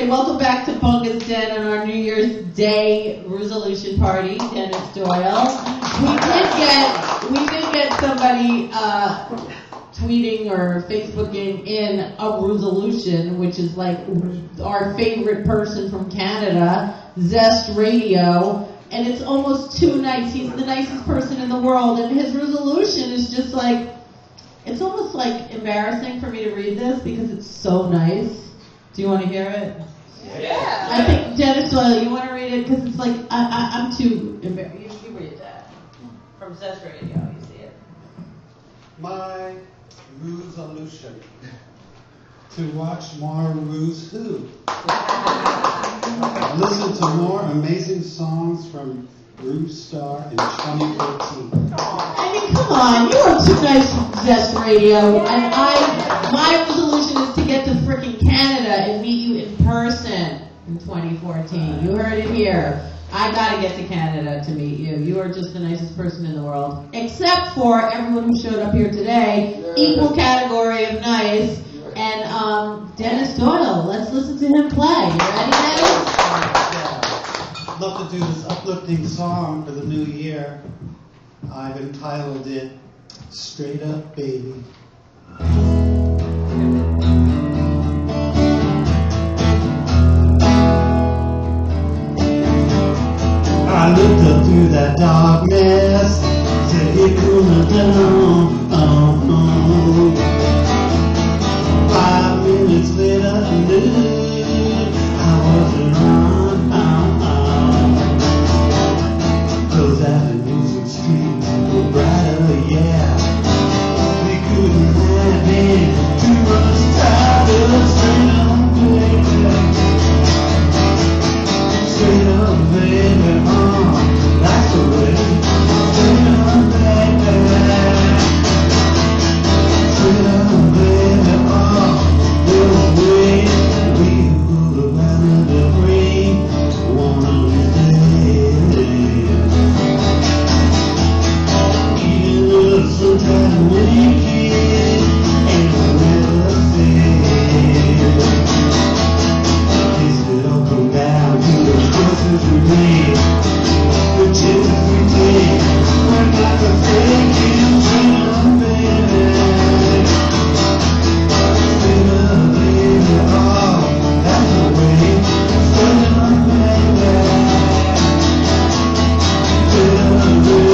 Okay, welcome back to Bunga's Den and our New Year's Day resolution party, Dennis DoYLe. We did get somebody tweeting or Facebooking in a resolution, which is like our favorite person from Canada, Zest Radio, and it's almost too nice. He's the nicest person in the world, and his resolution is just like, it's almost like embarrassing for me to read this because it's so nice. Do you want to hear it? Yeah. I think, Dennis DoYLe, you want to read it? Because it's like, I'm too embarrassed. You read that. From Zest Radio, you see it. My resolution: to watch more rew-who. Listen to more amazing songs from rew-star in 2014. I mean, come on, you are too nice for Zest Radio. And my resolution is to get to frickin' Canada and meet you in person in 2014. You heard it here. I gotta get to Canada to meet you. You are just the nicest person in the world. Except for everyone who showed up here today. Equal category of nice. And Dennis DoYLe, let's listen to him play. You ready, Dennis? I'd love to do this uplifting song for the new year. I've entitled it Straight Up Baby. I looked up through that darkness, said it cooling down. 5 minutes later, I knew I wasn't wrong. Those avenues and streets were brighter, yeah. We couldn't have been too much tighter. Straight up, baby. Straight up, baby. That's the way. Straight up, baby. Straight up, baby. The way we rode around in the rain one of these days. Even though sometimes we kid and we never fail. Kiss it all come down to the choices we made, the chances we take. We're not the fake and straight up, baby. Straight up, baby, that's the way. Straight up, baby. Straight up,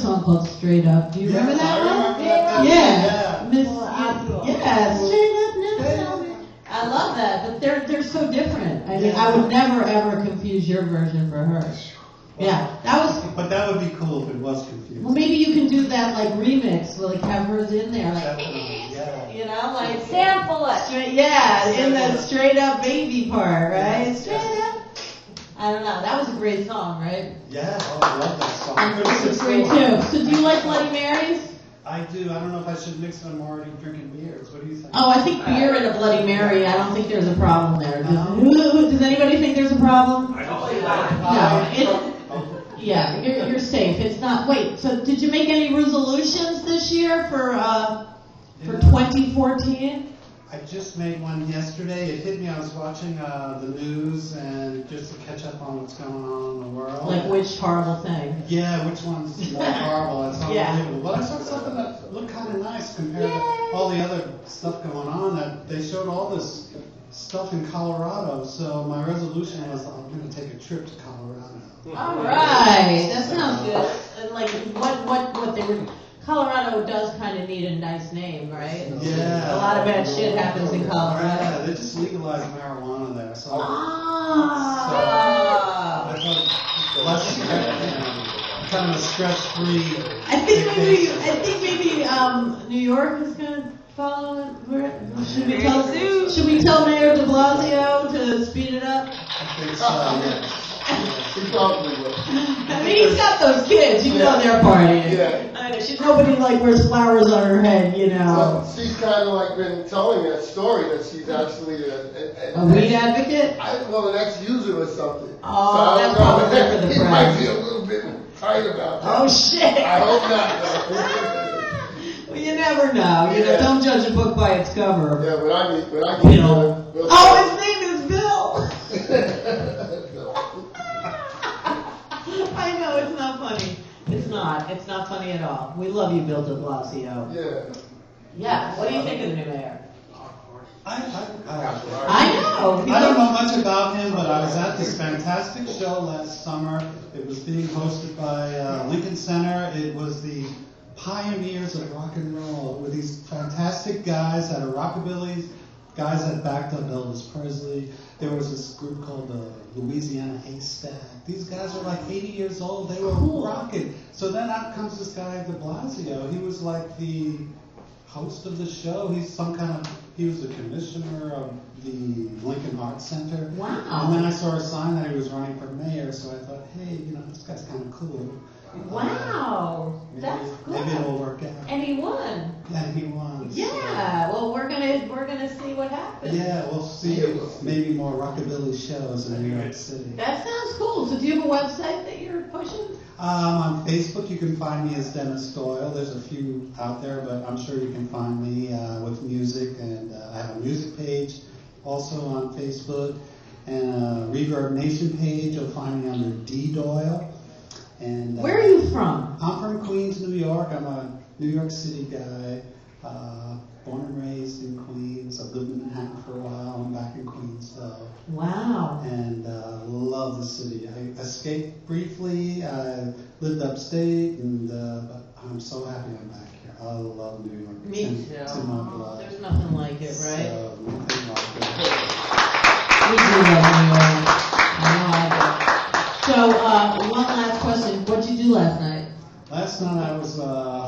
song called Straight Up. Do you remember that one? Yeah. Miss, yeah, Straight Up, never tell me. I love that, but they're so different. I mean, I would never ever confuse your version for hers. Yeah, that was. But that would be cool if it was confused. Well, maybe you can do that like remix, like have hers in there, like you know, like sample it. In the Straight Up baby part, right? Straight Up. I don't know. That was a great song, right? Yeah, I love that song. And this is great too. So, do you like Bloody Marys? I do. I don't know if I should mix them. I'm already drinking beers. What do you think? Oh, I think beer and a Bloody Mary. I don't think there's a problem there. Does anybody think there's a problem? I don't think that. No. Yeah, you're safe. It's not. Wait. So, did you make any resolutions this year for 2014? I just made one yesterday. It hit me. I was watching the news and just to catch up on what's going on in the world. Like which horrible thing? Yeah, which one's more horrible? It's unbelievable. But I saw something that looked kind of nice compared to all the other stuff going on. That they showed all this stuff in Colorado. So my resolution was I'm going to take a trip to Colorado. All right, that sounds good. And like what they were. Colorado does kind of need a nice name, right? Yeah. A lot of bad shit happens in Colorado. Yeah, they just legalized marijuana there. So I thought kind of a stress-free. I think maybe New York is gonna follow it. Should we tell Mayor De Blasio to speed it up? I think so. Yeah. He probably will. I mean, he's got those kids. You know they're partying. Yeah. Nobody like wears flowers on her head, you know. Well, she's kind of like been telling that story that she's actually A weed advocate? Well, an ex-user or something. Oh, that's probably for the He press. might be a little bit tight about that. Oh shit! I hope not. Well, you never know. You know, don't judge a book by its cover. Yeah, when I meet Bill. Oh, his name is Bill. I know it's not funny. It's not. It's not funny at all. We love you, Bill De Blasio. Yeah. Yeah. What do you think of the new mayor? I know. I don't know much about him, but I was at this fantastic show last summer. It was being hosted by Lincoln Center. It was the pioneers of rock and roll with these fantastic guys that are rockabilly, guys that backed up Elvis Presley. There was this group called the Louisiana Haystack. These guys were like 80 years old. They were rocking. So then out comes this guy, De Blasio. He was like the host of the show. He was the commissioner of the Lincoln Arts Center. Wow. And then I saw a sign that he was running for mayor, so I thought, hey, this guy's kind of cool. Wow, that's good. Maybe it'll work out. And he won. And he won. Yeah. Well, we're gonna see what happens. Yeah, we'll see maybe more rockabilly shows in New York City. That sounds cool. So do you have a website that you're pushing? On Facebook, you can find me as Dennis Doyle. There's a few out there, but I'm sure you can find me with music, and I have a music page also on Facebook, and a Reverb Nation page. You'll find me under DoYLe. And where are you from? I'm from Queens, New York. I'm a New York City guy, born and raised in Queens. I've lived in Manhattan for a while. I'm back in Queens, though. Wow. And love the city. I escaped briefly. I lived upstate, and but I'm so happy I'm back here. I love New York. Me too. It's in my blood. There's nothing like it, right? So, nothing like it. We do love New York. I know I do. So, one last question. What did you do last night? Last night I was a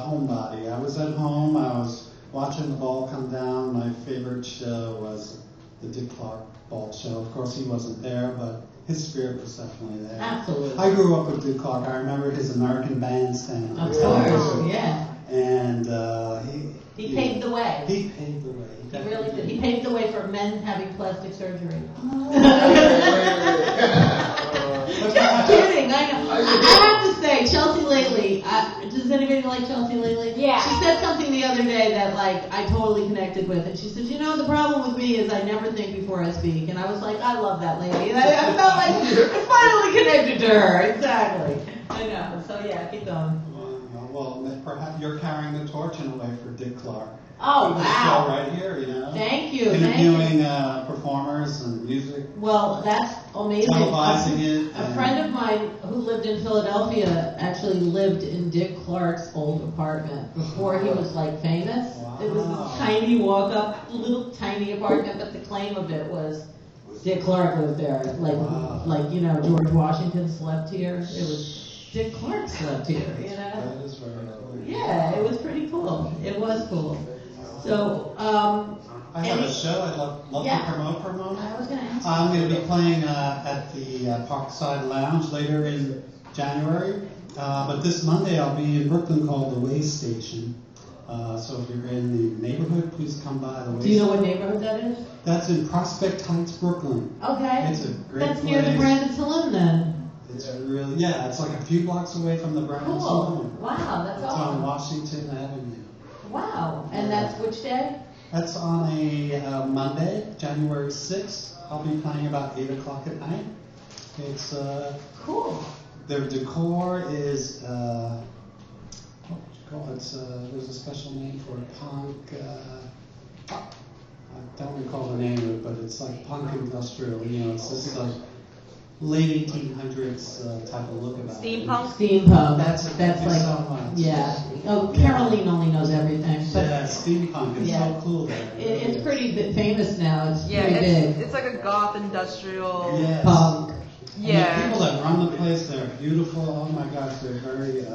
homebody. I was at home. I was watching the ball come down. My favorite show was the Dick Clark ball show. Of course, he wasn't there, but his spirit was definitely there. Absolutely. I grew up with Dick Clark. I remember his American Bandstand. Of course, yeah. And he paved the way. He paved the way. He really did. He paved the way for men having plastic surgery. Just kidding. I know. I have to say, Chelsea Lately. Does anybody like Chelsea Lately? Yeah. She said something the other day that I totally connected with, and she said, the problem with me is I never think before I speak, and I was like, I love that lady, and I felt like I finally connected to her. Exactly. I know. So yeah, keep going. Well, perhaps you're carrying the torch in a way for Dick Clark. Oh, The wow. show right here, Thank you. interviewing performers and music, Well, that's amazing. televising it. A friend of mine who lived in Philadelphia actually lived in Dick Clark's old apartment before he was like famous. Wow. It was this tiny walk-up, little tiny apartment, but the claim of it was Dick Clark lived there. Wow. Like you know, George Washington slept here. It was Dick Clark slept here. You know. That is very cool. Yeah, it was pretty cool. It was cool. So, I have a show I'd love Yeah. to promote. I was going to ask. I'm going to be playing at the Parkside Lounge later in January. But this Monday I'll be in Brooklyn called the Way Station. So if you're in the neighborhood, please come by the Way Do you know Station. what neighborhood that is? That's in Prospect Heights, Brooklyn. Okay. It's a great That's near the place. Brandon Saloon then. It's really, yeah, it's like a few blocks away from the Brandon Cool. Saloon. Wow, that's It's on awesome. Washington Avenue. Wow. And that's which day? That's on a Monday, January 6th. I'll be playing about 8 o'clock at night. It's, Cool. their decor is, what would you call it? There's a special name for it, punk, I don't recall the name of it, but it's like punk industrial, you know, it's just like late 1800s type of look about Steampunk? Steampunk. That's it. That's Thank you like, so much. yeah. Oh, Caroline only knows everything. it. But Yeah, steampunk, it's Yeah. so cool there. it's pretty famous now. It's Yeah, pretty big. it's like a goth industrial. Yes. Punk. And Yeah. the people that run the place, they're beautiful. Oh my gosh, they're very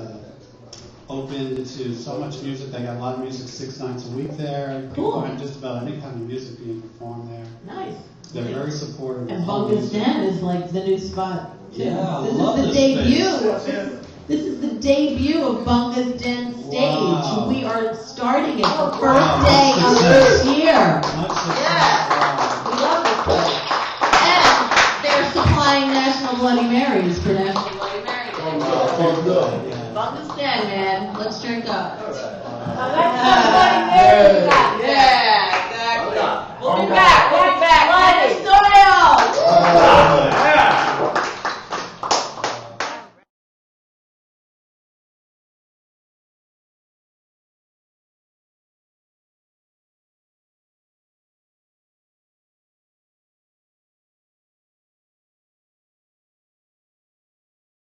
open to so much music. They got a lot of music 6 nights a week there. Cool. And just about any kind of music being performed there. Nice. They're very supportive. And of all Bungus music. Den is like the new spot. Too. Yeah, this love is the this debut. space. This is the debut of Bungus Den stage. Wow. We are starting it the first Wow, day of success.